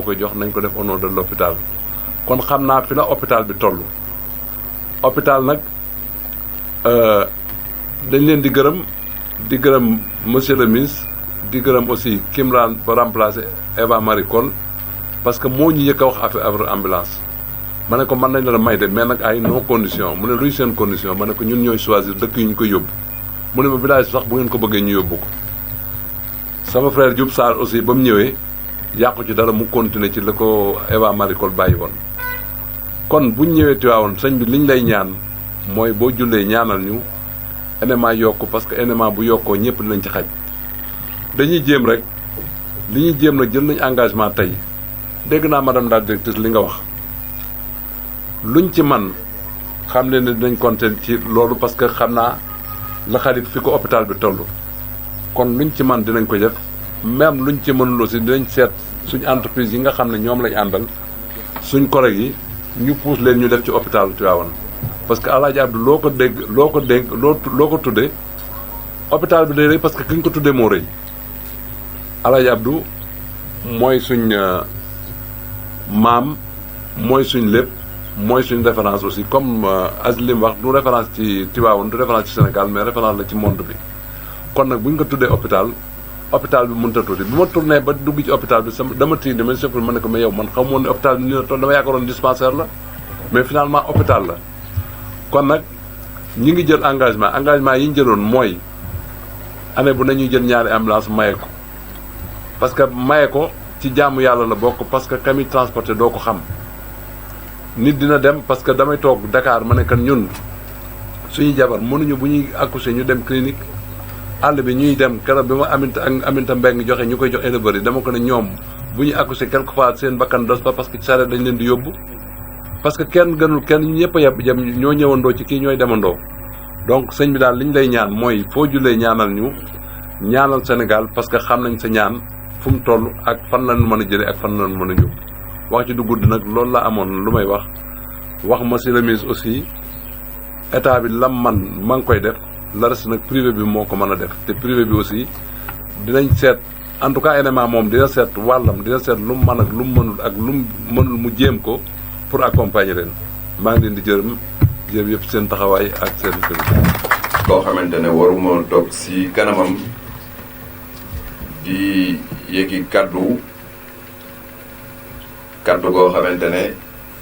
ma koy jox nañ ko def au nom de l'hôpital kon xam naa fi la hôpital bi toll. hôpital nag dañ leen di gërëm monsieur le ministre di gërëm aussi Kimran ba remplacer Eva Marie Coll parce que moo ñu yëkk a wax affaire ambulance ma ne ko mën nañ la may de mais nag ay non condition mu ne luy seen condition ma ne ko ñun ñooy choisir dëkk yi ñu ko yóbbu mu ne ma village sax bu ngeen ko bëggee ñu yóbbu ko. sama frère Diouf Sarr aussi ba mu ñëwee yàqu ci dara mu continuer ci la ko Eva Marie Coll bàyyi woon kon buñ ñëwee Tivaouane sëñ bi liñ lay ñaan mooy boo jullee ñaanal ñu NMA yokk parce que NMA bu yokkoo ñëpp dinañ ci xaj dañuy jéem rek li ñuy jéem nag jël nañ engagement tey dégg naa madame la directrice li nga wax luñ ci man xam leen ne dinañ compter ci loolu parce que xam naa la xarit fi ko hôpital bi toll kon luñ ci man dinañ ko def même luñ ci mënul aussi dinañ seet suñ entreprise yi nga xam ne ñoom lañ àndal suñ collègues yi ñu pousse leen ñu def ci hôpital Tivaouane parce que Alaaji Abdou loo ko tuddee hôpital bi day rëy parce que ki ñu ko tuddee moo rëy Alaaji Abdou mooy suñ maam mooy suñ lépp mooy suñ référence aussi comme Azlim wax du référence ci Tivaouane du référence ci Sénégal mais référence la ci monde bi kon nag bu ñu ko tuddee hôpital bi mënut a tuuti bi ma tourné ba dugg ci hôpital bi dama tiit dama sëppal ma ne ko mais yow man xamoon ne hôpital bi nii la toll dama yaakaaroon dispensaire la mais finalement hôpital la kon nag ñi ngi jël engagement yi ñu jëloon mooy année bu nañuy jël ñaari ambulance maye ko parce que maye ko ci jaamu yàlla la bokk parce que kami transporté doo ko xam nit dina dem parce que damay toog Dakar ma ne kan ñun suñu jabar mënuñu bu ñuy accoucher ñu dem clinique àll bi ñuy dem keroog bi ma aminta mbeng joxe ñu koy jox éleveurs yi dama ko ne ñoom bu ñu accouché quelque fois seen bakkan dos ba parce que ci sareet dañ leen di yóbbu parce que kenn gënul kenn ñëpp a yeb jëm ñoo ñëwandoo ci kii ñooy demandoo donc sëñ bi daal li ñu lay ñaan mooy foo jullee ñaanal ñu ñaanal Sénégal parce que xam nañ sa ñaan fu mu toll ak fan lañu mën a jëlee ak fan lañu mën a jóg wax ci du gudd nag loolu la amoon lu may wax monsieur le ministre aussi état bi lam man ma ngi koy def la reste nag privé bi moo ko mën a def te privé bi aussi dinañ seet en tout cas NMA moom dina seet wàllam dina seet lu mu mën ak lu mu mënul ak lu mu mënul mu jéem ko pour accompagner leen maa ngi leen di jërëm yëpp seen taxawaay ak seen félicité. koo xamante ne waruma toog si kanamam di yëgi kaddu goo xamante ne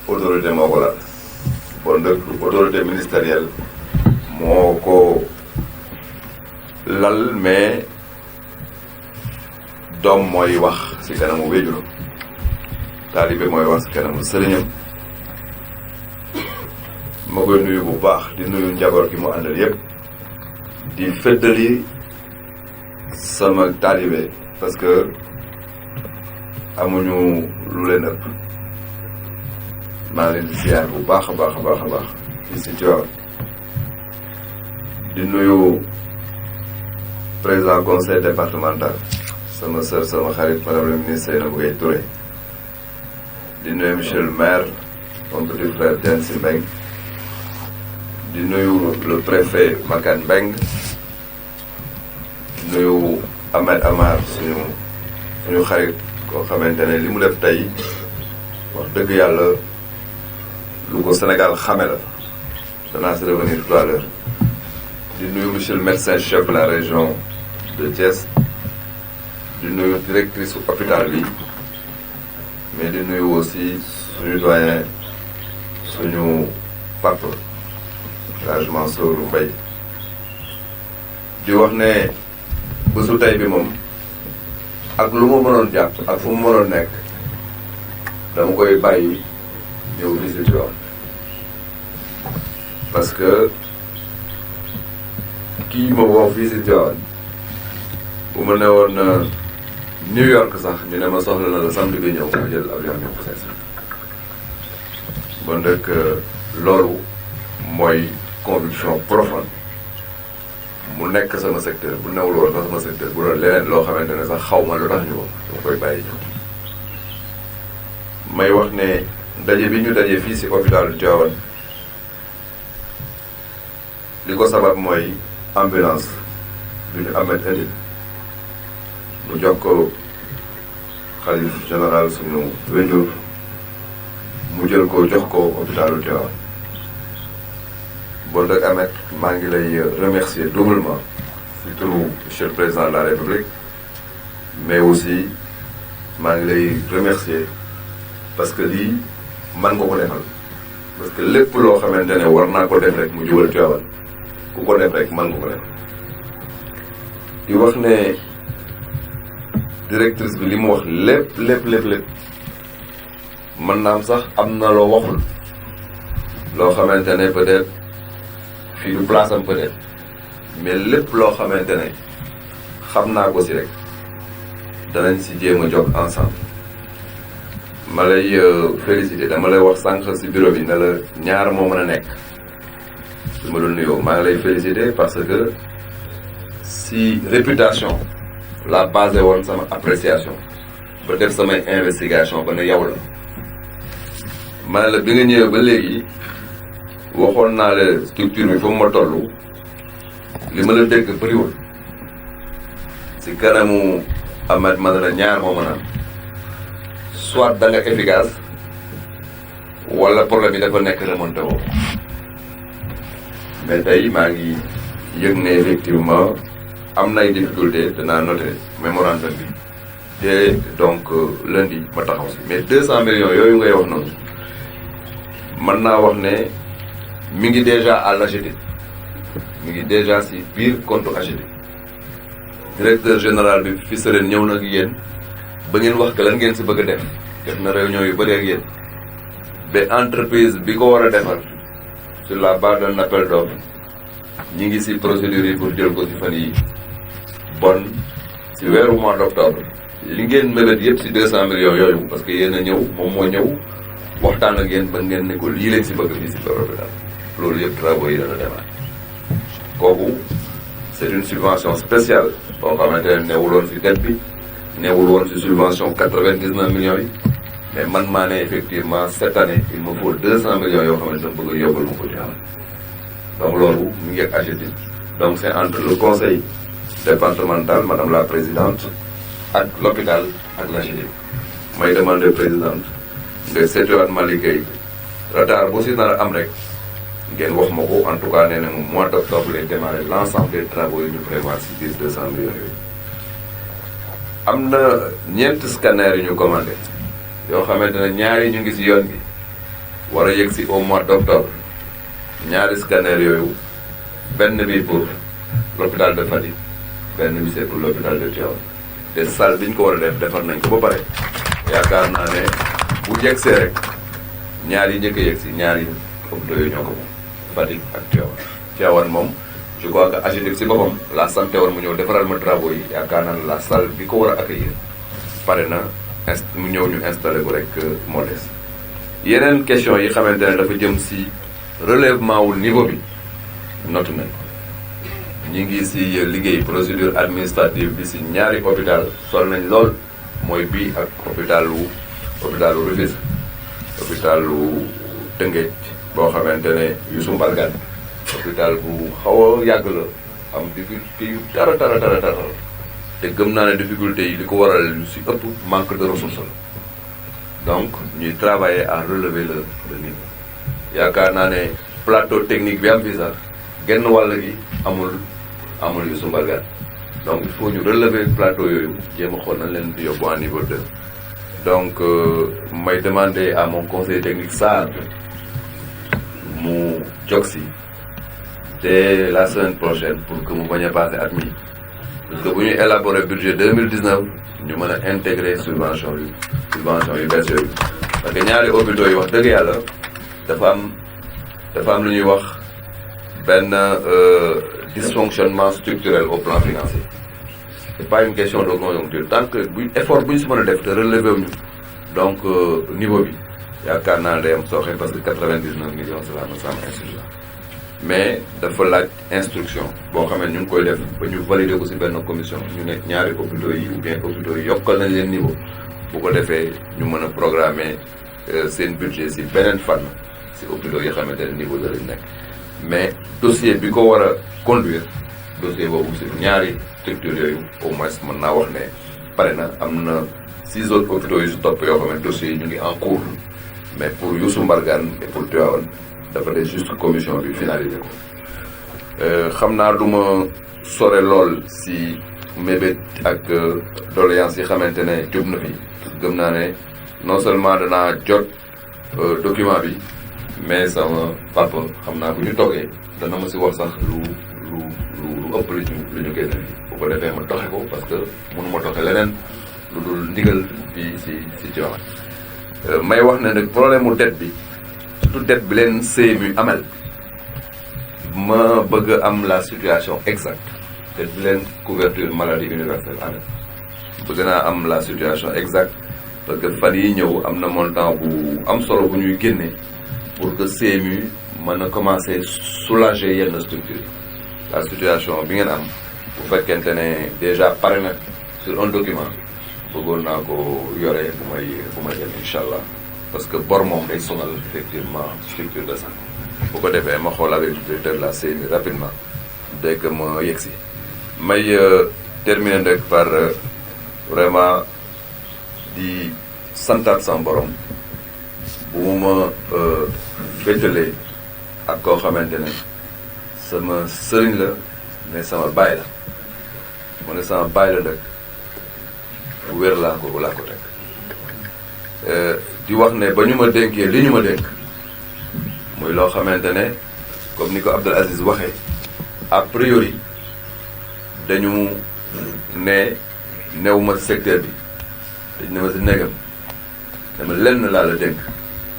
autorité moo ko la bon dëkk autorité ministérielle moo ko lal mais doom mooy wax si kanamu wéjuram taalibe mooy wax si kanamu sëriñam ma koy nuyu bu baax di nuyu njaboot gi mu àndal yépp di feddali sama taalibe parce que amuñu lu leen ëpp maa leen di ziar bu baax a baax a baax a baax fii si Tivaouane di nuyu président conseil départemental sama sœur sama xarit madame la ministre Seynabou Gueye Touré di nuyu monsieur le maire mon petit frère Diène Sy Mbengue di nuyu le préfet Makane Mbengue di nuyu Ahmed Amar suñu xarit koo xamante ne li mu def tey wax dëgg yàlla lu ko Sénégal xame la danaa si revenir tout à l'heure di nuyu monsieur le médecin chef de la région de Thiès di nuyu directrice hôpital bi mais di nuyu aussi suñu doyen suñu papa Hadj Mansour Mbaye di wax ne bésu tey bi moom ak lu ma mënoon jàpp ak fu mu mënoon nekk dama koy bàyyi ñëw visite yoon parce que kii ma woo visite yoon bu ma ne woon New York sax ñu ne ma soxla na la samedi bi ñëw ma jël avion ñëw ko seet bon nag loolu mooy conviction profonde mu nekk sama secteur bu newul woon sax sama secteur bu doon leneen loo xamante ne sax xaw ma lu tax ñu ko dama koy bàyyi ñëw may wax ne daje bi ñu daje fii si hôpital Tivaouane li ko sabab mooy ambulance bi ñu amet indi mu jox ko xalif général suñu wéjur mu jël ko jox ko hôpitalu Tivaouane bon nag Ahmed maa ngi lay remercier doublement si turu monsieur le président de la République mais aussi maa ngi lay remercier parce que lii man nga ko defal parce que lépp loo xamante ne war naa ko def rek mu jubal Tivaouane ku ko def rek man nga ko def di wax ne directrice bi li mu wax lépp mën naa am sax am na loo waxul loo xamante ne peut-être fii du place am peut-être mais lépp loo xamante ne xam naa ko si rek danañ si jéem a jóg ensemble ma lay féliciter dama lay wax sànq si bureau bi ne la ñaar moo mën a nekk su ma doon nuyoo maa ngi lay féliciter parce que si réputation la basé woon sama appréciation ba def samay investigation ba ne yow la ma ne la bi nga ñëwee ba léegi waxoon naa la structure bi fu mu ma toll li ma la dégg bëriwul si kanamu Ahmed ma ne la ñaar moo mën a soit da nga efficace wala problème yi dafa nekk remonté woo mais tey maa ngi yëg ne effectivement am nay difficulté danaa noté mémorandum bi te donc lundi ma taxaw si mais 200 millions yooyu ngay wax noonu mën naa wax ne mi ngi déjà à l'AGETIP mi ngi déjà si biir compte AGETIP directeur général bi fi sëleen ñëw na ak yéen ba ngeen wax que lan ngeen si bëgg a def na réunion yu bëri ak yéen ba entreprise bi ko war a defar sur la base d'un appel d'offre ñi ngi si procédure yi pour jël ko si fan yi bon si weeru mois d'octobre li ngeen mébét yëpp si 200 millions yooyu parce que yéen a ñëw moom moo ñëw waxtaan ak yéen ba ngeen ne ko lii leen si bëgg fii si hôpital loolu yëpp travaux yi dana demaat kooku c'est une subvention spéciale boo xamante ne newul woon si dette bi newul woon si subvention 99 millions yi mais man maa ne effectivement cette année il me faut 200 millions yoo xamante ne bëgg a yóbbal ma ko Tivaouane donc loolu mi ngi ak AGETIP donc c'est entre le conseil départemental madame la présidente ak l'hôpital ak l'AGETIP may demander présidente nga seetuwaat ma liggéey retard bu si nar a am rek ngeen wax ma ko en tout cas nee na moom mois d'octobre lay démarrer l'ensemble des travaux yi ñu prévoir si biir 200 millions yooyu am na ñeent scanner yu ñu commandé yoo xamante ne ñaari ñu ngi si yoon bi war a yegg si au mois d'octobre ñaari scanner yooyu benn bi pour l'hôpital de Fatick benn bi c'est pour l'hôpital de Tivaouane te salle bi ñu ko war a def defar nañ ko ba pare yaakaar naa ne bu yegsee rek ñaar yi njëkk a yegg si ñaari hôpitaux yooyu ñoo ko moom Fatick ak Tivaouane moom je crois que AGETIP si boppam la santé war mu ñëw defaral ma travaux yi yaakaar naa ne la salle bi ko war a accueillir pare na mu ñëw ñu installé ko rek moo des yeneen question yi xamante ne dafa jëm si relèvement wu niveau bi notu nañ ñi ngi si liggéey procédure administrative bi si ñaari hôpital sol nañ lool mooy bii ak hôpitalu Rufisque hôpitalu Tëngéej boo xamante ne Youssou Mbargane hôpital bu xaw a yàgg la am difficulté yu tara te gëm naa ne difficulté yi li ko waral lu si ëpp manque de ressources la donc ñuy travailler à relever le niveau yaakaar naa ne plateau technique bi am fii sax genn wàll gi amul Youssou Mbargane donc il faut ñu relever plateau yooyu jéem a xool nañ leen di yóbbu à niveau 2 donc may demander à mon conseil technique Sarr mu jóg si dès la semaine prochaine pour que mu bañ a passer at mi parce que bu ñu élaborer budget 2019 ñu mën a intégrer subvention yu bees yooyu parce que ñaari hôpitaux yi wax dëgg yàlla dafa am lu ñuy wax benn dysfonctionnement structurel au plan financier c'est pas une question de conjoncture tant que effort bu ñu si mën a def te relever wuñu donc niveau bi yaakaar naa day am sooxe parce que 99 millions cela me semble insuffisant mais dafa laaj instruction boo xam ne ñu ngi koy def ba ñu valider ko si benn commission ñu ne ñaari hôpitaux yi ou bien hôpitaux yi yokkal nañ leen niveau bu ko defee ñu mën a programmer seen budget si beneen fànn si hôpitaux yi xamante ne niveau la lañ nekk mais dossier bi ko war a conduire dossier boobu si ñaari structures yooyu au moins mën naa wax ne pare na am na 6 autres hôpitaux yu si topp yoo xam ne dossiers yi ñu ngi en cours mais pour Youssou Mbargane et pour Tivaouane dafa des juste commission bi finalisé ko xam naa du ma sore lool si mébét ak doléance yi xamante ne jub na fi gëm naa ne non seulement danaa jot document bi mais sama papa xam naa bu ñu toogee dana ma si wax sax lu ëpp lu ñu génne bi bu ko defee ma doxe ko parce que mënu ma doxe leneen lu dul ndigal bi si Tivaouane may wax ne nag problème mu dette bi surtout dette bi leen CMU amal ma bëgg am la situation exacte dette bi leen couverture maladie universelle amal bëgg naa am la situation exacte parce que fan yi ñëw am na montant bu am solo bu ñuy génne pour que CMU mën a commencer soulager yenn structure la situation bi ngeen am bu fekkente ne déjà pare na sur un document bëggoon naa ko yore bu may dem incha allah parce que bor moom day sonal effectivement structure de santé bu ko defee ma xool avec le directeur de la CMU rapidement dès que ma yegsi may terminer rek par vraiment di santaat sama borom bu mu ma féetalee ak koo xamante ne sama sëriñ la mais sama baay la mu ne sama baay la dëkk wér laa ko teg di wax ne ba ñu ma dénkee li ñu ma dénk muy loo xamante ne comme ni ko Abdoul Aziz waxee a priori dañu ne new ma secteur bi dañ ne ma si néegam dama lenn laa la dénk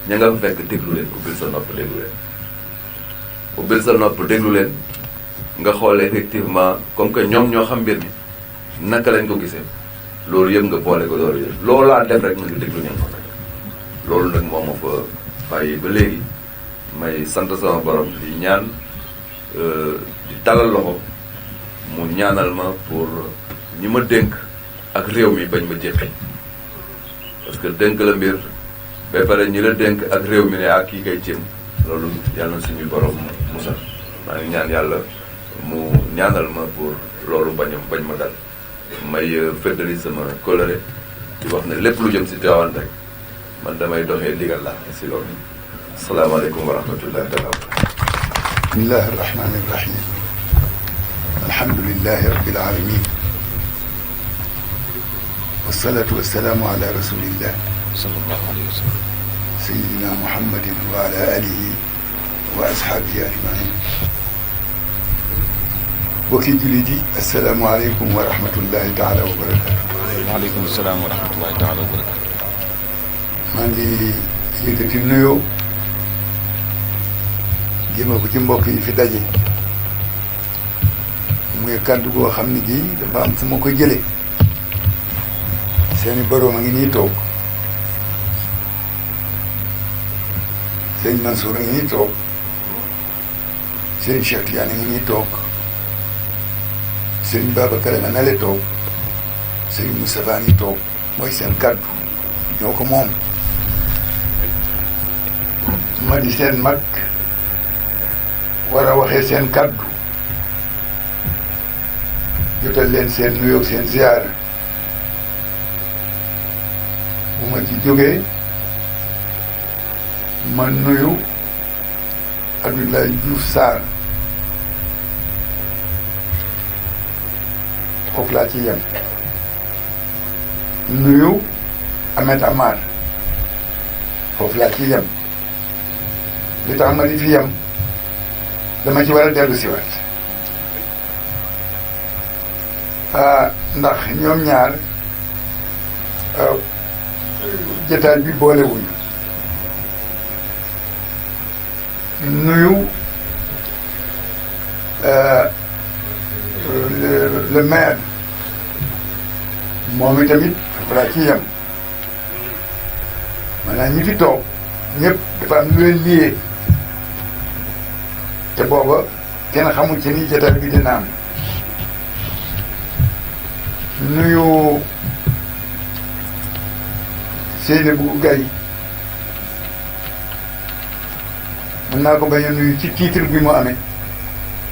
ña nga fa fekk déglu leen ubbil sa nopp déglu leen ubbil sa nopp déglu leen nga xool effectivement comme que ñoom ñoo xam mbir mi naka lañ ko gisee loolu yëpp nga boole ko loolu yëpp loolu laa def rek na nga déglu ñan fa fekk loolu nag moo ma fa bàyyi ba léegi may sant sama borom di ñaan di talal loxo mu ñaanal ma pour ñi ma dénk ak réew mi bañ ma jéppi parce que dénk la mbir ba pare ñi la dénk ak réew mi ne ak kii kay cim loolu yàlla na suñu borom musal maa ngi ñaan yàlla mu ñaanal ma pour loolu bañ ma dal may feddali sama coloré di wax ne lépp lu jëm si Tivaouane rek man damay doxee ndigal la si loolu asalaamaaleykum wa rahmatullahi taala wa barakatuh bismillahi arrahmani irrahim alhamdulilahi rabbil alamin wassalatu wassalamu ala rasulillah sallallahu alayhi wa sallam sayyidina muhammadin wa ala alihi wa ashaabihi ajmain bokki jullit yi assalaamu aleykum wa rahmatullahi taala wa barakatu waaleykum salaam wa rahmatullahi taala wa barakatu maa ngi yëkkati nuyoo jëme ko ci mbokk yi fi daje muy kàddu goo xam ne gi dafa am fu ma ko jële seeni boroom a ngi nii toog sëñ Mansour a ngi nii toog sëñ Cheikh Tidiane a ngi nii toog sëñ Babacar a nga nale toog sëñ Moustapha a ngi toog mooy seen kàddu ñoo ko moom ma di seen mag war a waxee seen kàddu jotal leen seen nuyoog seen ziyaara bu ma ci jógee ma nuyu Abdoulaye Diouf Sarr foofu laa ci yem nuyu Ahmed Amar foofu laa ci yem li tax ma di fi yem dama ci war a dellu si waat ndax ñoom ñaar jotaay bi boolewuñu nuyu le maire moom itamit foofu laa ci yem maanaam ñi fi toog ñëpp dafa am lu leen liyee te booba kenn xamul ci ni jotaay bi dina am nuyu Seynabou Gaye mën naa ko bañ a nuyu ci titre bi mu amee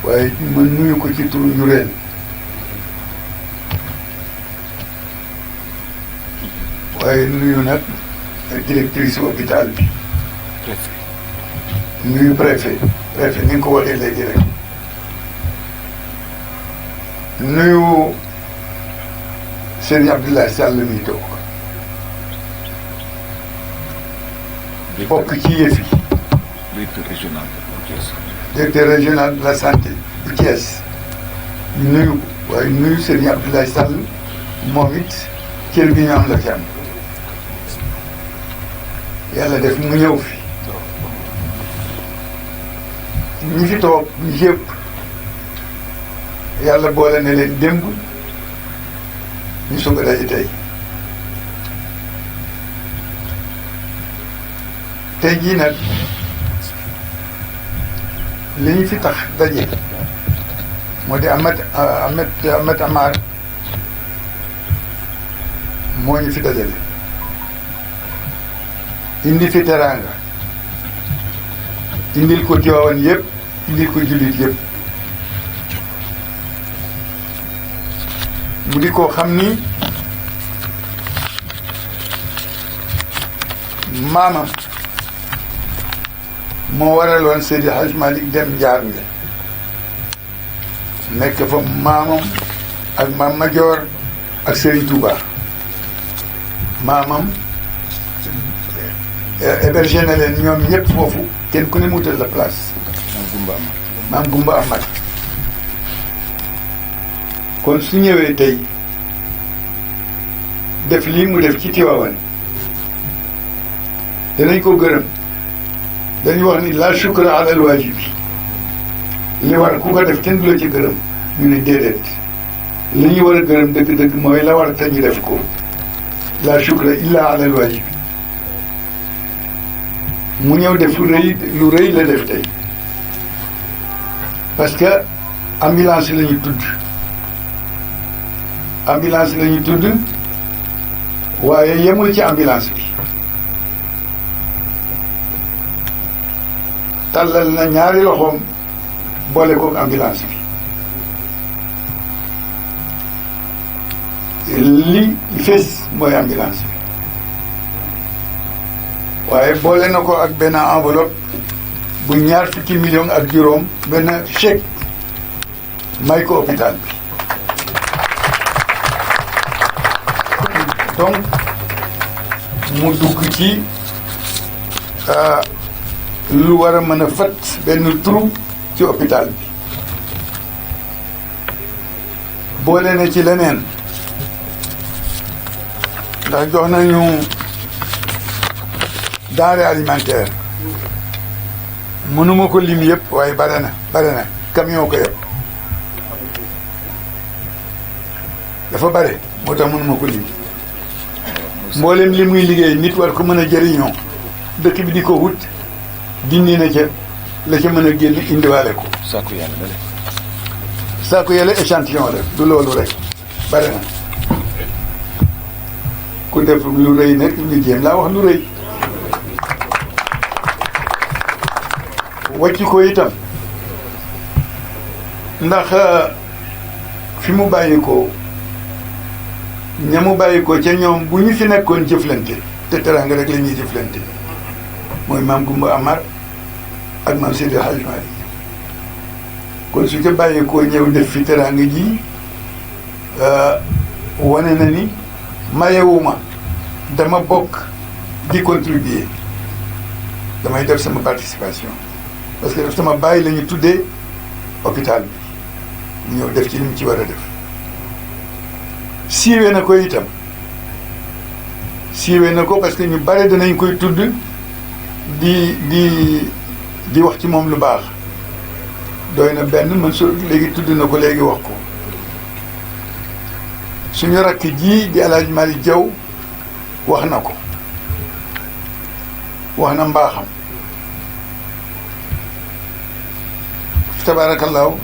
waaye ma nuyu ko ci turu njureen waaye nuyu nag directrice hôpital bi nuyu préfet ni nga ko waxee léegi rek nuyu Serigne Abdoulaye Sall mi toog bokk ci yëf yi directeur régional de la santé bu Thiès nuyu ko waaye nuyu Serigne Abdoulaye Sall moom it cër bi ñu am la ci am yàlla def mu ñëw fi ñi fi toog yëpp yàlla boole ne leen démb ñu soog a daje tey jii nag li ñu fi tax daje moo di Ahmed Amar moo ñu fi dajale indi fi teraanga indil ko Tiwaawan yëpp indil ko jullit yëpp mu di koo xam ni maamam moo waraloon Seydi Hadj Malick dem njaar nga nekk fa maamam ak maam Majoor ak Serigne Touba maamam hébergé na leen ñoom ñëpp foofu kenn ku ne mu wutal la place maam Gumba Amat kon su ñëwee tey def lii mu def ci Tiwaawan danañ ko gërëm dañuy wax ni la shukra ala al waajibi li war ku ko def kenn du la ci gërëm ñu ne déedéet li ñu war a gërëm dëgg-dëgg mooy la war te ñu def ko la shukra illa ala al waajibi mu ñëw def lu rëy la def tey parce que ambulance la ñu tudd ambulance la ñu tudd waaye yemul ci ambulance bi tàllal na ñaari loxoom boole kook ambulance bi li fees mooy ambulance bi waaye boole na ko ak benn enveloppe bu 20 millions ak juróom benn chèque may ko hôpital bi donc mu dugg ci lu war a mën a fat benn trou ci hôpital bi boole na ci leneen ndax jox nañu denrée alimentaire mënuma ko lim yëpp waaye bare na camion ko yëpp dafa bare moo tax mënuma ko lim mboolem li muy liggéey nit war ko mën a jëriñoo dëkk bi di ko wut dindi na ca la ca mën a génn indiwaale ko. saako yàlla échantillon la du loolu rek bare na ku def lu rëy nag ñu jéem laa wax lu rëy wàcc ko itam ndax fi mu bàyyi ko ña mu bàyyi ko ca ñoom bu ñu fi nekkoon jëflante te teraanga rek la ñuy jëflante mooy maam Gumba Amar ak maam Seydi Hadj Malick kon su ca bàyyi ko ñëw def fi teraanga ji wane na ni mayewuma dama bokk di contribuer damay def sama participation parce que daf sama bàyyi la ñu tuddee hôpital bi mu ñëw def ci li mu ci war a def siiwee na ko itam siiwee na ko parce que ñu bare danañ koy tudd di wax ci moom lu baax doy na benn Mansour léegi tudd na ko léegi wax ko suñu rakk ji di El Hadj Malick Diaw wax na ko wax na mbaaxam tabaarakallaahu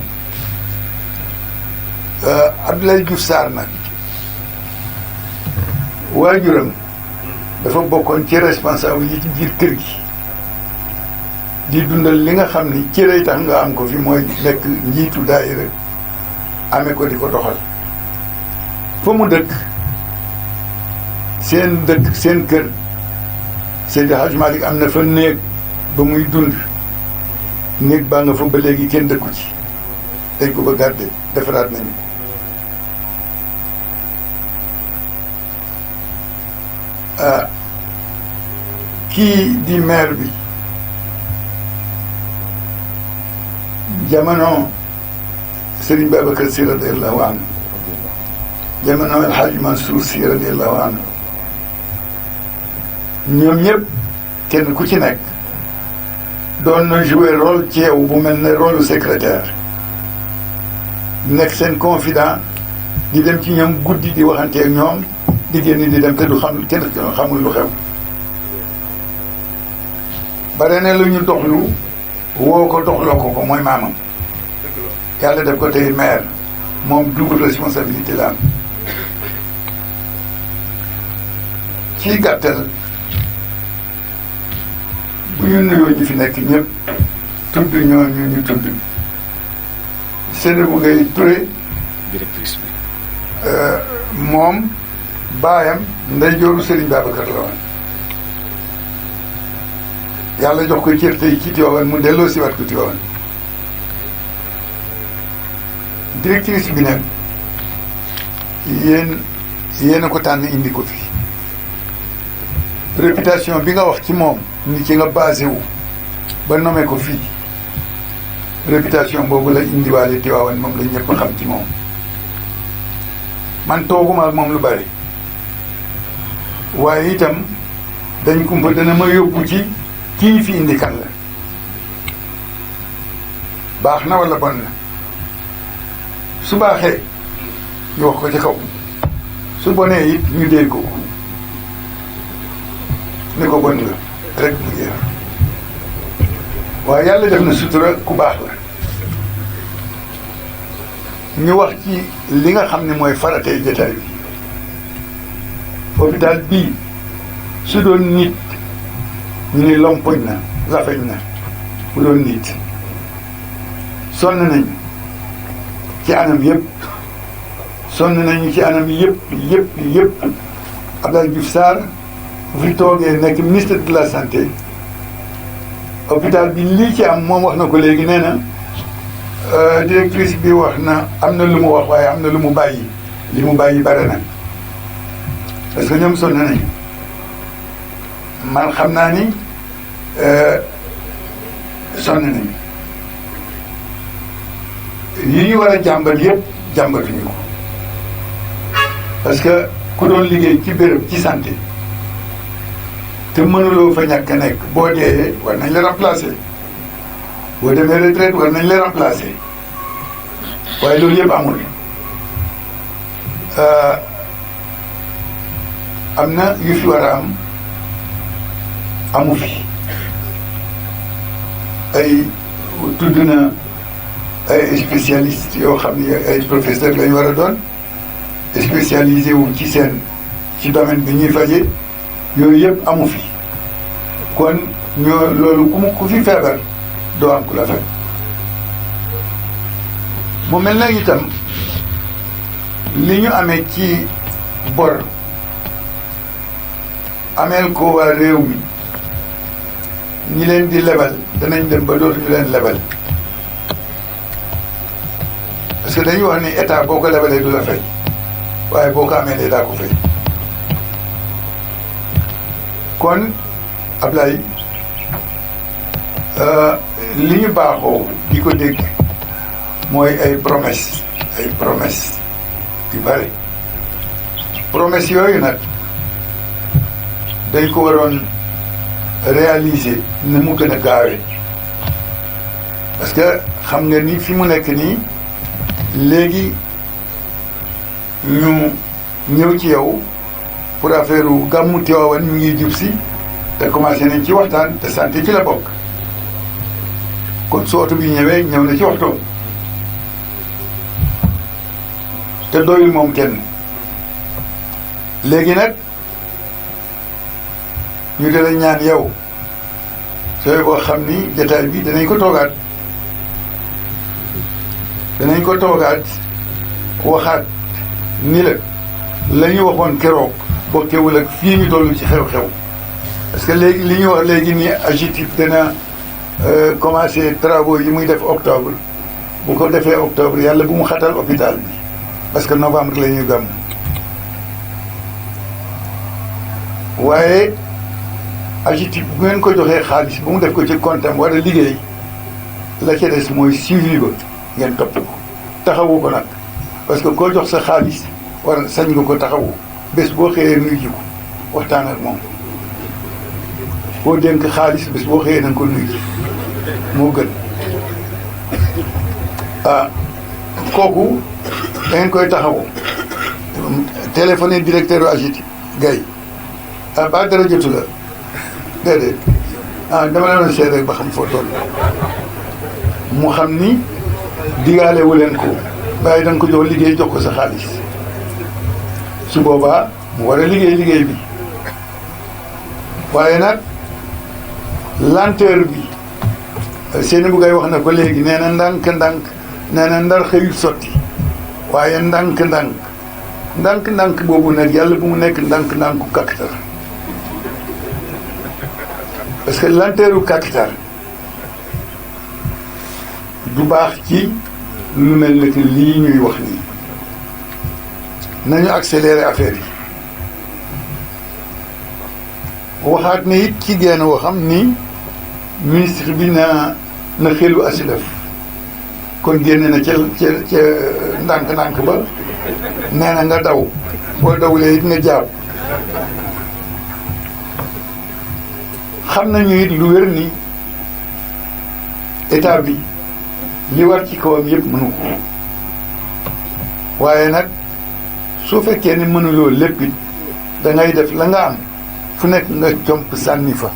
Abdoulaye Diouf Sarr nag waajuram dafa bokkoon ci responsable yi ci biir kër gi di dundal li nga xam ni cërey tax nga am ko fi mooy nekk njiitu daayira amee ko di ko doxal fa mu dëkk seen dëkk seen kër Seydi Hadj Malick am na fa néeg ba muy dund néeg baa nga fa ba léegi kenn dëkku ci dañ ko ba garder defaraat nañu ko kii di maire bi jamono Serigne Babacar Sy radiallahu anhu jamono El Hadj Mansour Sy radiallahu anhu ñoom ñëpp kenn ku ci nekk doon na jouer rôle ci yow bu mel ne rôle secrétaire nekk seen confident di dem ci ñoom guddi di waxante ak ñoom di génn di dem te du xam kenn xamul lu xew bare ne lu ñu doxlu woo ko doxloo ko mooy maamam yàlla def ko tey maire moom double responsabilité la am ci gàttal bu ñu nuyoo ñi fi nekk ñëpp tudd ñooñu ñu tudd Seynabou Gaye Touré directrice bi moom baayam ndeyjooru Serigne Babacar la woon yàlla jox ko cër tey ci Tiwaawan mu delloo si waat ko Tiwaawan directrice bi nag yéen a ko tànn indi ko fi réputation bi nga wax ci moom ni ci nga basé wu ba nommé ko fii réputation boobu la indiwaale Tiwaawan moom la ñëpp xam ci moom man tooguma ak moom lu bari waaye itam dañ kumpa dana ma yóbbu ci kii fi indi kan la baax na wala bon na su baaxee ñu wax ko ci kaw su bonee it ñu dee ko ne ko bon la rek mu jeex waaye yàlla def na sutura ku baax la ñu wax ci li nga xam ne mooy faratee jotaay bi hôpital bii su doon nit ñu ni lompoñ na lafeñ na bu doon nit sonn nañu ci anam yëpp sonn nañu ci anam yëpp Abdoulaye Diouf Sarr bu fi toogee nekk ministre de la santé hôpital bi lii ci am moom wax na ko léegi nee na directrice bi wax na am na lu mu wax waaye am na lu mu bàyyi li mu bàyyi bare na parce que ñoom sonn nañu man xam naa ni sonn nañu yi ñu war a jàmbat yëpp jàmbatuñu ko parce que ku doon liggéey ci béréb ci santé te mënuloo fa ñàkk a nekk boo dee war nañ la remplacer boo demee retraite war nañ la remplacer waaye loolu yëpp amul am na yu fi war a am amu fi ay tudd na ay spécialistes yoo xam ne ay professeurs lañ war a doon spécialisé wu ci domaine bi ñuy faje yooyu yëpp amu fi kon loolu ku fi feebar doo am ku la faj mu mel na itam li ñu amee ci bor ameel ko waa réew mi ñi leen di lebal danañ dem ba dootuñu leen lebal parce que dañuy wax ni état boo ko lebalee du la fay waaye boo ko amee état ko fay kon Ablaye li ñu baaxoo di ko dégg mooy ay promesse yu bari promesse yooyu nag dañ ko waroon réaliser ni mu gën a gaawee parce que xam nga ni fi mu nekk nii léegi ñu ñëw ci yow pour affaire gàmmu Tiwaawan ñu ngi jub si te commencé nañ ci waxtaan te santé ci la bokk kon su oto bi ñëwee ñëw na ci waxtoom te doyul moom kenn léegi nag ñu de la ñaan yow sooy boo xam ni jotaay bi danañ ko toogaat waxaat ni la ñu waxoon keroog bokkewul ak fii ñu toll ci xew-xew parce que léegi li ñu wax léegi nii AGETIP dana commencé travaux yi muy def octobre bu ko defee octobre yàlla bu mu xatal hôpital bi parce que novembre la ñuy gàmm waaye AGETIP bu ngeen ko joxee xaalis bu mu def ko ci compte am war a liggéey la ca des mooy suivi ba ngeen topp ko taxawu ko nag parce que koo jox sa xaalis war sañ nga ko taxawu bés boo xëyee nuyu ji ko waxtaan ak moom koo dénk xaalis bés boo xëyee na nga ko nuyu ji moo gën kooku da ngeen koy taxawu téléphoné directeur u AGETIP Gaye ba dara jotu la déedéet dama la doon seet rek ba xam foo toll mu xam ni digaale wu leen ko bàyyi da nga ko jox liggéey jox ko sa xaalis su boobaa mu war a liggéey bi waaye nag lenteur bi seeni bu ngay wax na ko léegi nee na ndànk-ndànk nee na ndar xëyul sotti waaye ndànk-ndànk boobu nag yàlla bu mu nekk ndànk-ndànku kàkkatar parce que lenteuru kàkkatar du baax ci lu mel ne que lii ñuy wax nii nañu accélérer affaire yi waxaat ne it ci genn waxam ni ministre bi na xelu asilaf kon génne na ca ndànk-ndànk ba nee na nga daw boo dawlee it nga jaab xam nañu it lu wér ni état bi li war ci kawam yëpp mënu ko waaye nag su fekkee ni mënuloo lépp it da ngay def la nga am fu nekk nga comp sànni fa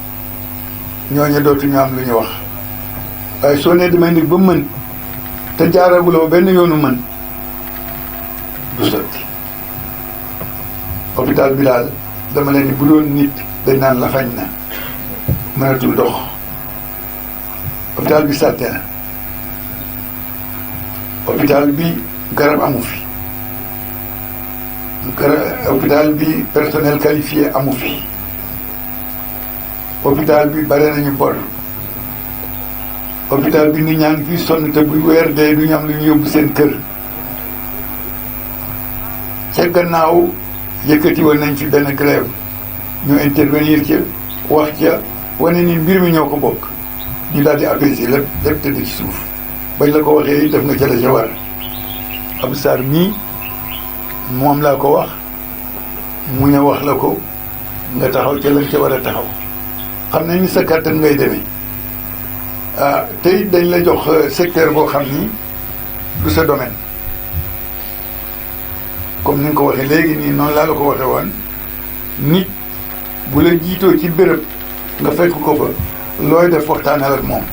ñooñu dootuñu am lu ñu wax waaye soo nee damay nit ba mën te jaaraguloo benn yoonu mën du sotti hôpital bi daal dama leen ni bu doon nit dañ naan la fañ na mënatul dox hôpital bi salte na hôpital bi garab amu fi hôpital bi personnel qualifié amu fi hôpital bi bare nañu bor hôpital bi nit ñaa ngi fi sonn te bu weer dee du ñu am lu ñu yóbbu seen kër ca gannaaw yëkkati woon nañ fi benn grève ñu intervenir ca wax ca wane ni mbir mi ñoo ko bokk ñu daal di apaiser lépp tëdd ci suuf bañ la ko waxee def nga ca la ca war Abou Sarr mii moom laa ko wax mu ne wax la ko nga taxaw ca lañ ca war a taxaw xam nañ ni sa kàttan ngay demee tey dañ la jox secteur boo xam ni du sa domaine comme ni nga ko waxee léegi nii noonu laa la ko waxee woon nit bu la jiitoo ci béréb nga fekk ko fa looy def waxtaanal ak moom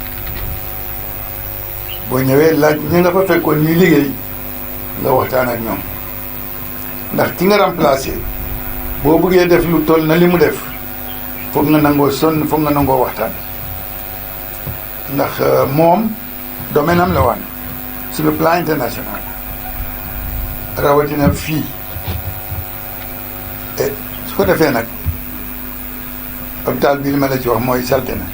boo ñëwee laaj ñi nga fa fekkoon ñuy liggéey nga waxtaan ak ñoom ndax ki nga remplacé boo bëggee def lu toll na li mu def foog nga nangoo sonn foog nga nangoo waxtaan ndax moom domaine am la waan sur le plan international rawatina fii et su ko defee nag hôpital bi li ma la ci wax mooy salte na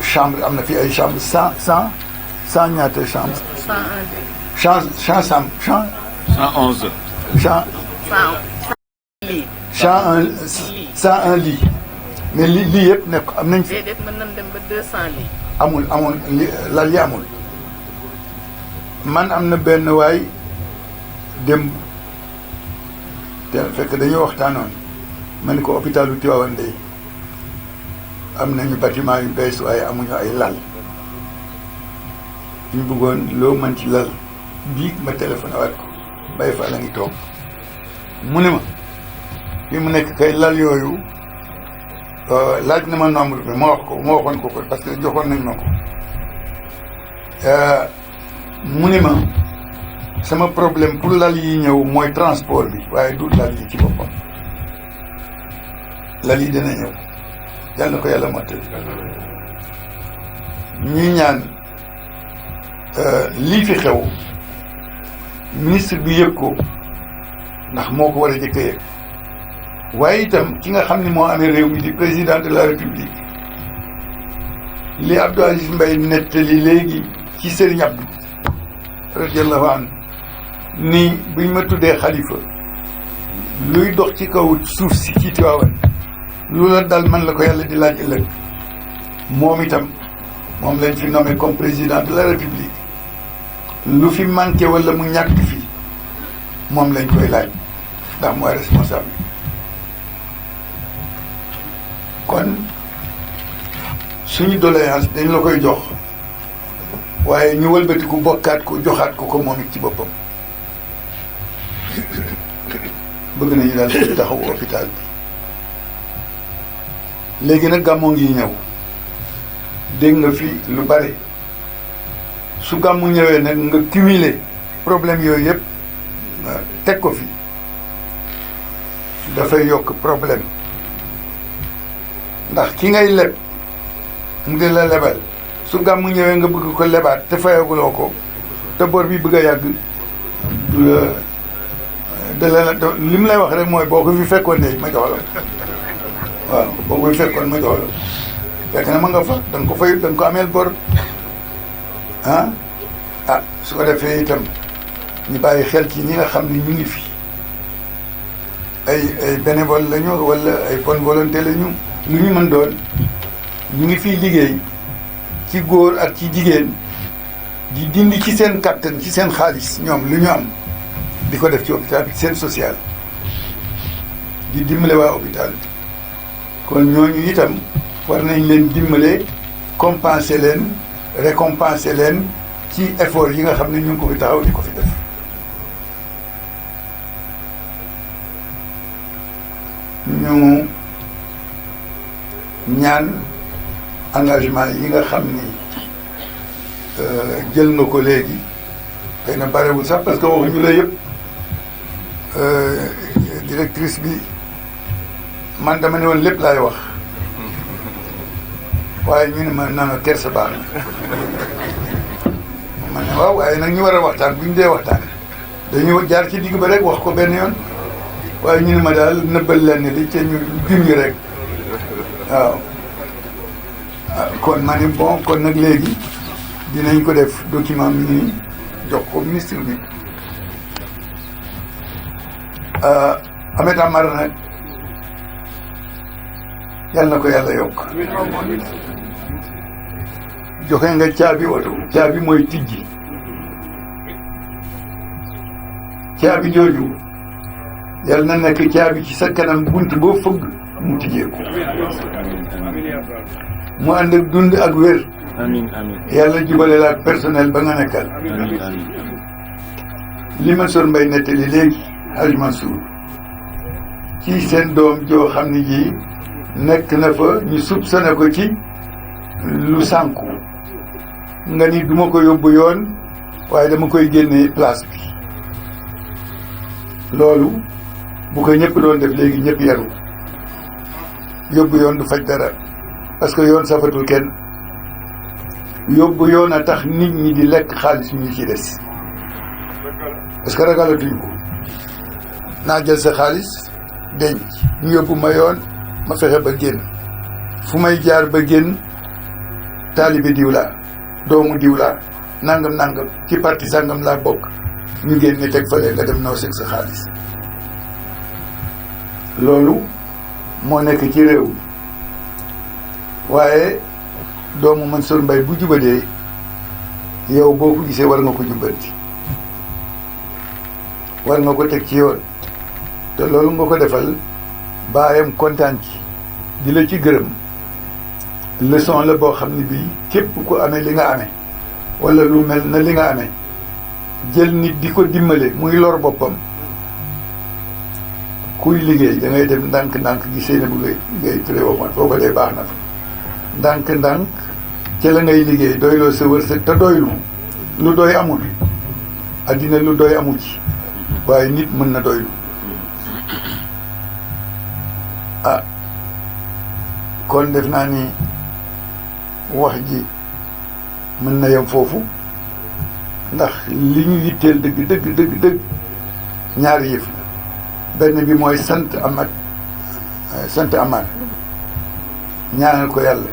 chambre am na fi ay chambre cent ñaata chambre 111 101 lits mais lii yëpp nekk am nañ fi déedéet mën nañ dem ba 200 lits amul lal yi amul man am na benn waay dem te fekk dañuy waxtaanoon ma ni ko hôpitalu Tivaouane day am nañu bâtiment yu bees waaye amuñu ay lal ñu bëggoon loo mën ci lal bii ma téléphoné waat ko Baye Fall la ngi toog mu ne ma fi mu nekk kay lal yooyu laaj na ma nombre bi ma waxoon ko parce que joxoon nañ ma ko mu ne ma sama problème pour lal yi ñëw mooy transport bi waaye du lal yi ci boppam lal yi dina ñëw yàlla na ko yàlla mottali ñuy ñaan lii fi xew ministre bi yëg ko ndax moo ko war a jëkk a yëg waaye itam ki nga xam ne moo amee réew mi di président de la république li Abdou Aziz Mbaye nettali léegi ci Serigne Abdou radiyallahu anhu ni buñ ma tuddee xalifa luy dox ci kaw suuf si ci Tiwaawan lu la dal man la ko yàlla di laaj ëllëg moom itam moom lañ fi nommé comme président de la république lu fi manqué wala mu ñàkk fi moom lañ koy laaj ndax mooy responsable kon suñu doléance dañ la koy jox waaye ñu wëlbatiku bokkaat ko joxaat ko moom it ci boppam bëgg nañu daal di taxaw hôpital bi léegi nag gàmmoo ngi ñëw dégg nga fi lu bari su gàmmu ñëwee nag nga cumuler problème yooyu yëpp teg ko fi dafay yokk problème ndax ki ngay leb mu di la lebal su gàmmu ñëwee nga bëgg ko lebaat te fayaguloo ko te bor bi bëgg a yàgg li mu lay wax rek mooy boo ko fi fekkoon de ma jox la waaw boo ko fi fekkoon ma jox la fekk na ma nga fa da nga ko fay da nga ko ameel bor su ko defee itam ñu bàyyi xel ci ñi nga xam ne ñu ngi fi ay bénévole lañu wala ay bonne volonté lañu lu ñu mën doon ñu ngi fiy liggéey ci góor ak ci jigéen di dindi ci seen kattan ci seen xaalis ñoom lu ñu am di ko def ci hôpital bi seen social di dimbale waa hôpital bi kon ñooñu itam war nañ leen dimbale compenser leen récompenser leen ci effort yi nga xam ne ñu ngi ko fi taxaw di ko fi def ñu ñaan engagement yi nga xam ni jël nga ko léegi xëy na barewul sax parce que waxuñu la yëpp directrice bi man dama ne woon lépp laay wax waaye ñu ne ma nana kersa baax na ma ne waaw waaye nag ñu war a waxtaan bu ñu dee waxtaan dañu jaar ci digg ba rek wax ko benn yoon waaye ñu ne ma daal nëbbal leen li te ñu junj rek waaw kon ma ne bon kon nag léegi dinañ ko def document bi nii jox ko ministre bi Ahmed Amar nag yal na ko yàlla yokk joxe nga caabi oto caabi mooy tijji caabi jooju yal na nekk caabi ci sa kanam bunt boo fëgg mu tijjeeku mu ànd ak dund ak wér amiin amiin yàlla jubale la ak personnel ba nga nekkal amiin amiin li Mansour Mbaye nettali léegi Hadj Mansour ci seen doom joo xam ne ji nekk na fa ñu soupçonné ko ci lu sànku nga ni duma ko yóbbu yoon waaye dama koy génne place bi loolu bu ko ñëpp doon def léegi ñëpp yaru yóbbu yoon du faj dara parce que yoon safatul kenn yóbbu yoon a tax nit ñi di lekk xaalis ñu ci des parce que ragalatuñ ko naa jël sa xaalis denc ñu yóbbu ma yoon ma fexe ba génn fu may jaar ba génn taalibe diw laa doomu diw laa nangam ci parti sangam laa bokk ñu génne teg fale nga dem noo seg sa xaalis loolu moo nekk ci réew mi waaye doomu Mansour Mbaye bu jubadee yow boo ko gisee war nga ko jubbanti war nga ko teg ci yoon te loolu nga ko defal baayam kontaan ci di la ci gërëm leçon la boo xam ne bii képp ku amee li nga amee wala lu mel na li nga amee jël nit di ko dimbale muy lor boppam kuy liggéey da ngay dem ndànk-ndànk gisee ne bu ngay turé woman foo ko dee baax na fa ndànk-ndànk ca la ngay liggéey doyloo sa wërsëg te doylu lu doy amul addina lu doy amul ci waaye nit mën na doylu kon def naa ni wax ji mën na yem foofu ndax li ñu yitteel dëgg ñaari yëf la benn bi mooy sant Amath ñaanal ko yàlla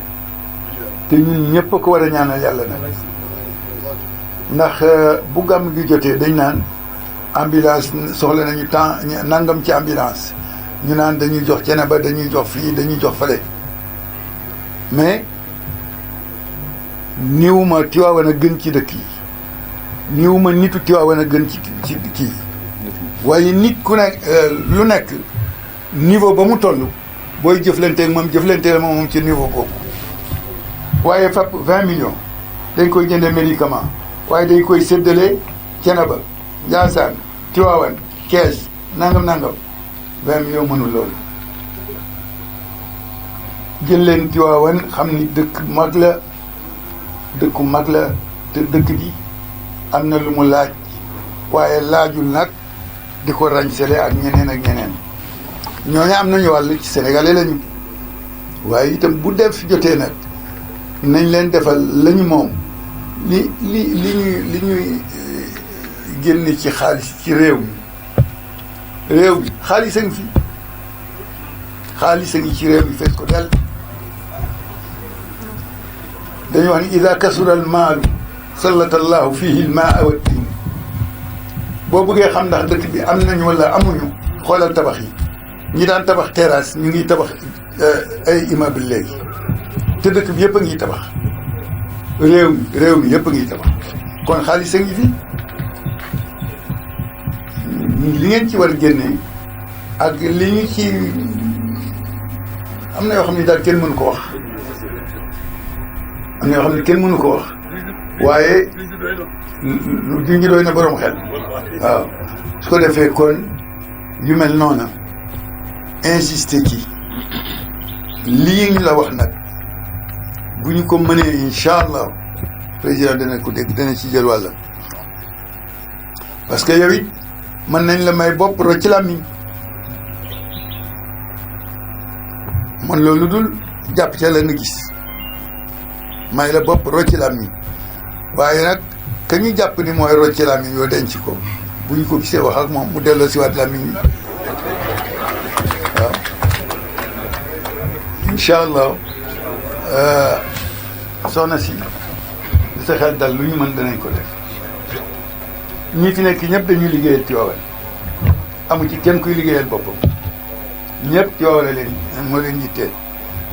te ñun ñëpp a ko war a ñaanal yàlla nag ndax bu gàmm gi jotee dañ naan ambulance soxla nañu temps nangam ci ambulance ñu naan dañuy jox Ceneba dañuy jox fii dañuy jox fale mais niwuma Tiwaawan a gën ci dëkk yi niwuma nitu Tiwaawan a gën ci kii waaye nit ku nekk lu nekk niveau ba mu toll booy jëflanteeg moom ci niveau boobu waaye fap 20 millions dañ koy jëndee médicament waaye dañ koy séddale Ceneba Njaasaan Tiwaawan Kees nangam 20 millions mënul loolu jël leen Tiwaawan xam ni dëkku mag la te dëkk bi am na lu mu laaj waaye laajul nag di ko ràñsele ak ñeneen ñooñu am nañu wàll ci sénégalais lañu waaye itam bu def jotee nag nañ leen defal lañu moom li ñuy génne ci xaalis ci réew mi xaalis a ngi fi xaalis a ngi ci réew mi fekk ko del dañu wax ni ida kasura al maalu sallata allahu fihi al maa wa tin boo bëggee xam ndax dëkk bi am nañu wala amuñu xoolal tabax yi ñi daan tabax terrasse ñu ngi tabax ay immeuble léegi te dëkk bi yëpp a ngi tabax réew mi yëpp a ngi tabax kon xaalis a ngi fi li ngeen ci war a génne ak li ñu ci am na yoo xam ne daal kenn mënu ko wax am na yoo xam ne kenn mënu ko wax waaye lu junj doy na borom xel waaw su ko defee kon yu mel noona insister ci lii ñu la wax nag bu ñu ko mënee incha allah président dana ko dégg dana ci jël wàlla parce que yow it mën nañ la may bopp rocc làmmiñ man loolu dul jàpp ca la nga gis may la bopp rocc làmmiñ waaye nag ka ñu jàpp ni mooy rocc làmmiñ yoo denc ko bu ñu ko gisee wax ak moom mu delloo si waat làmmiñ waaw incha allah soxna si sa xel dal lu ñu mën danañ ko def ñi fi nekk ñëpp dañuy liggéeyal Tiwaawan amu ci kenn kuy liggéeyal boppam ñëpp Tiwaawan leen moo leen yitteel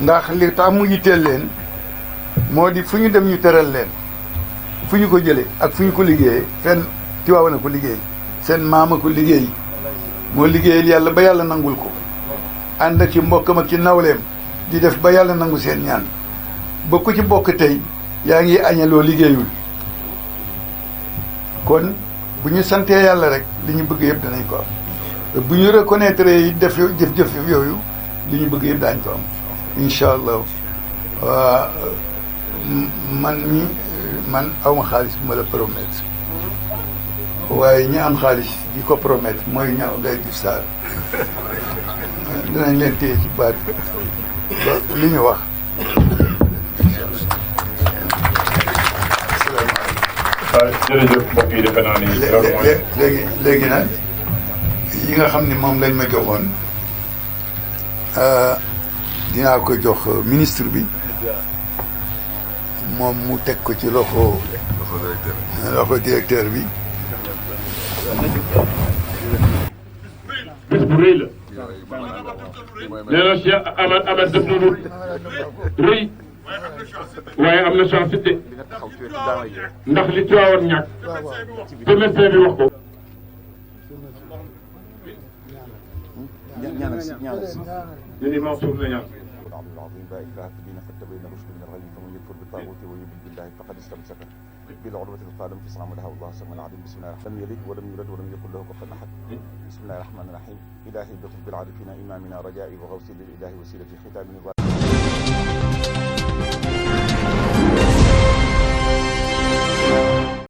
ndax li tax mu yitteel leen moo di fu ñu dem ñu teral leen fu ñu ko jëlee ak fu ñu ko liggéeyee fenn Tiwaawan a ko liggéey seen maam a ko liggéey moo liggéeyal yàlla ba yàlla nangul ko ànd ak ci mbokkam ak ci nawleem di def ba yàlla nangu seen ñaan ba ku ci bokk tey yaa ngi añaloo liggéeyul kon bu ñu santee yàlla rek li ñu bëgg yëpp danañ ko am bu ñu reconnaître yi def jëf yooyu li ñu bëgg yëpp daañ ko am incha allah waa man awma xaalis bu ma la promettre waaye ñi am xaalis di ko promettre mooy ñaaw ngay gis saar dinañ leen téye ci baat ba li ñu wax jërëjëf mbokk yi defe naa ni loolu mooy léegi nag yi nga xam ne moom lañ ma joxoon dinaa ko jox ministre bi moom mu teg ko ci loxo directeur bi bés bu rëy la nee na Cheikh Ahmed def na lu rëy waaye am na chance it ndax li Tiwaawan ñàkk te médecin bi wax ko. jërëjëf Mansour la ñaan. بالعروة القادم في صنع لها الله سمع العظيم بسم الله الرحمن الرحيم لم يلد ولم يولد ولم يكن له كفوا احد بسم الله الرحمن الرحيم الهي بطف بالعارفين امامنا رجائي وغوثي للاله وسيلتي ختام